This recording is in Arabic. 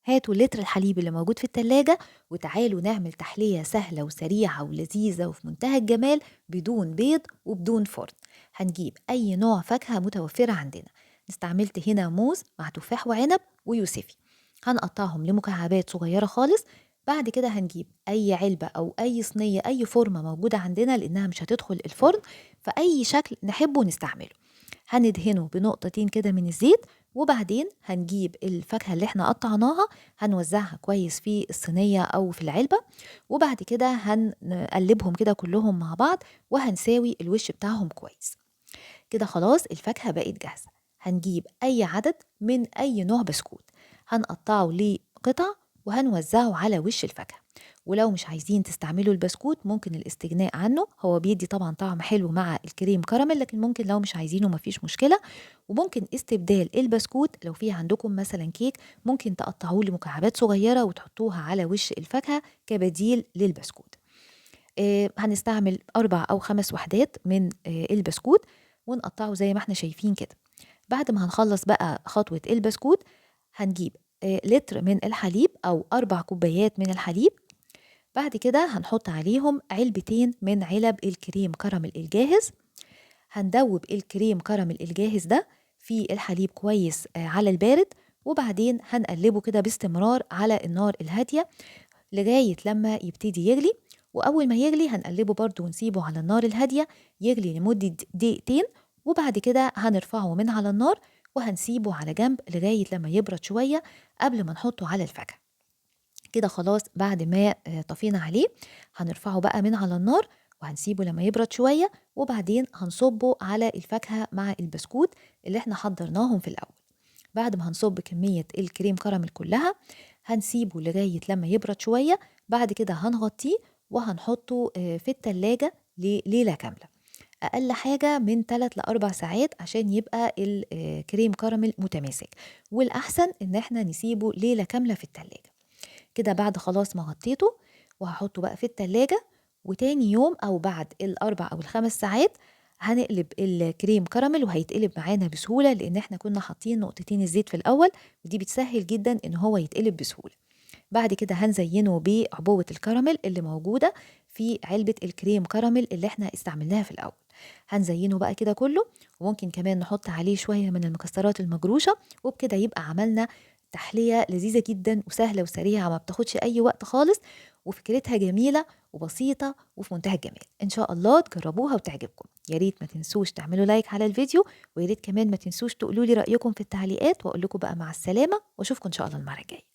هاتوا لتر الحليب اللي موجود في التلاجة وتعالوا نعمل تحلية سهلة وسريعة ولذيذة وفي منتهى الجمال بدون بيض وبدون فرن. هنجيب أي نوع فاكهة متوفرة عندنا. استعملت هنا موز مع تفاح وعنب ويوسفي. هنقطعهم لمكعبات صغيرة خالص. بعد كده هنجيب أي علبة أو أي صينية أي فورمة موجودة عندنا لأنها مش هتدخل الفرن، فأي شكل نحبه نستعمله. هندهنه بنقطتين كده من الزيت، وبعدين هنجيب الفاكهة اللي احنا قطعناها هنوزعها كويس في الصينية أو في العلبة، وبعد كده هنقلبهم كده كلهم مع بعض وهنساوي الوش بتاعهم كويس. كده خلاص الفاكهة بقت جاهزة. هنجيب أي عدد من أي نوع بسكوت، هنقطعه لقطع وهنوزعه على وش الفاكهة. ولو مش عايزين تستعملوا البسكوت ممكن الاستغناء عنه، هو بيدي طبعا طعم حلو مع الكريم كراميل، لكن ممكن لو مش عايزينه مفيش مشكلة. وممكن استبدال البسكوت لو في عندكم مثلا كيك ممكن تقطعوه لمكعبات صغيرة وتحطوها على وش الفاكهة كبديل للبسكوت. هنستعمل 4 أو 5 وحدات من البسكوت ونقطعه زي ما احنا شايفين كده. بعد ما هنخلص بقى خطوة البسكوت هنجيب لتر من الحليب أو 4 كوبايات من الحليب. بعد كده هنحط عليهم علبتين من علب الكريم كراميل الجاهز. هندوب الكريم كراميل الجاهز ده في الحليب كويس على البارد، وبعدين هنقلبه كده باستمرار على النار الهادية لغاية لما يبتدي يغلي. وأول ما يغلي هنقلبه برضو ونسيبه على النار الهادية يغلي لمدة دقيقتين، وبعد كده هنرفعه من على النار وهنسيبه على جنب لغاية لما يبرد شوية قبل ما نحطه على الفاكهة. كده خلاص بعد ما طفينا عليه هنرفعه بقى من على النار وهنسيبه لما يبرد شوية، وبعدين هنصبه على الفاكهة مع البسكوت اللي احنا حضرناهم في الأول. بعد ما هنصب كمية الكريم كراميل كلها هنسيبه لغاية لما يبرد شوية. بعد كده هنغطيه وهنحطه في التلاجة ليلة كاملة، أقل حاجة من 3 ل4 ساعات عشان يبقى الكريم كراميل متماسك، والأحسن إن احنا نسيبه ليلة كاملة في التلاجة. كده بعد خلاص ما غطيته وهحطه بقى في التلاجة، وتاني يوم أو بعد ال4 أو ال5 ساعات هنقلب الكريم كراميل وهيتقلب معانا بسهولة لأن احنا كنا حاطين نقطتين الزيت في الأول، ودي بتسهل جدا إن هو يتقلب بسهولة. بعد كده هنزينه بعبوة الكراميل اللي موجودة في علبة الكريم كراميل اللي احنا استعملناها في الأول. هنزينه بقى كده كله، وممكن كمان نحط عليه شوية من المكسرات المجروشة، وبكده يبقى عملنا تحلية لذيذة جدا وسهلة وسريعة ما بتاخدش أي وقت خالص، وفكرتها جميلة وبسيطة وفي منتهى الجمال. إن شاء الله تجربوها وتعجبكم. يا ريت ما تنسوش تعملوا لايك على الفيديو، ويا ريت كمان ما تنسوش تقولوا لي رأيكم في التعليقات، وأقول لكم بقى مع السلامة وأشوفكم إن شاء الله المرة الجاية.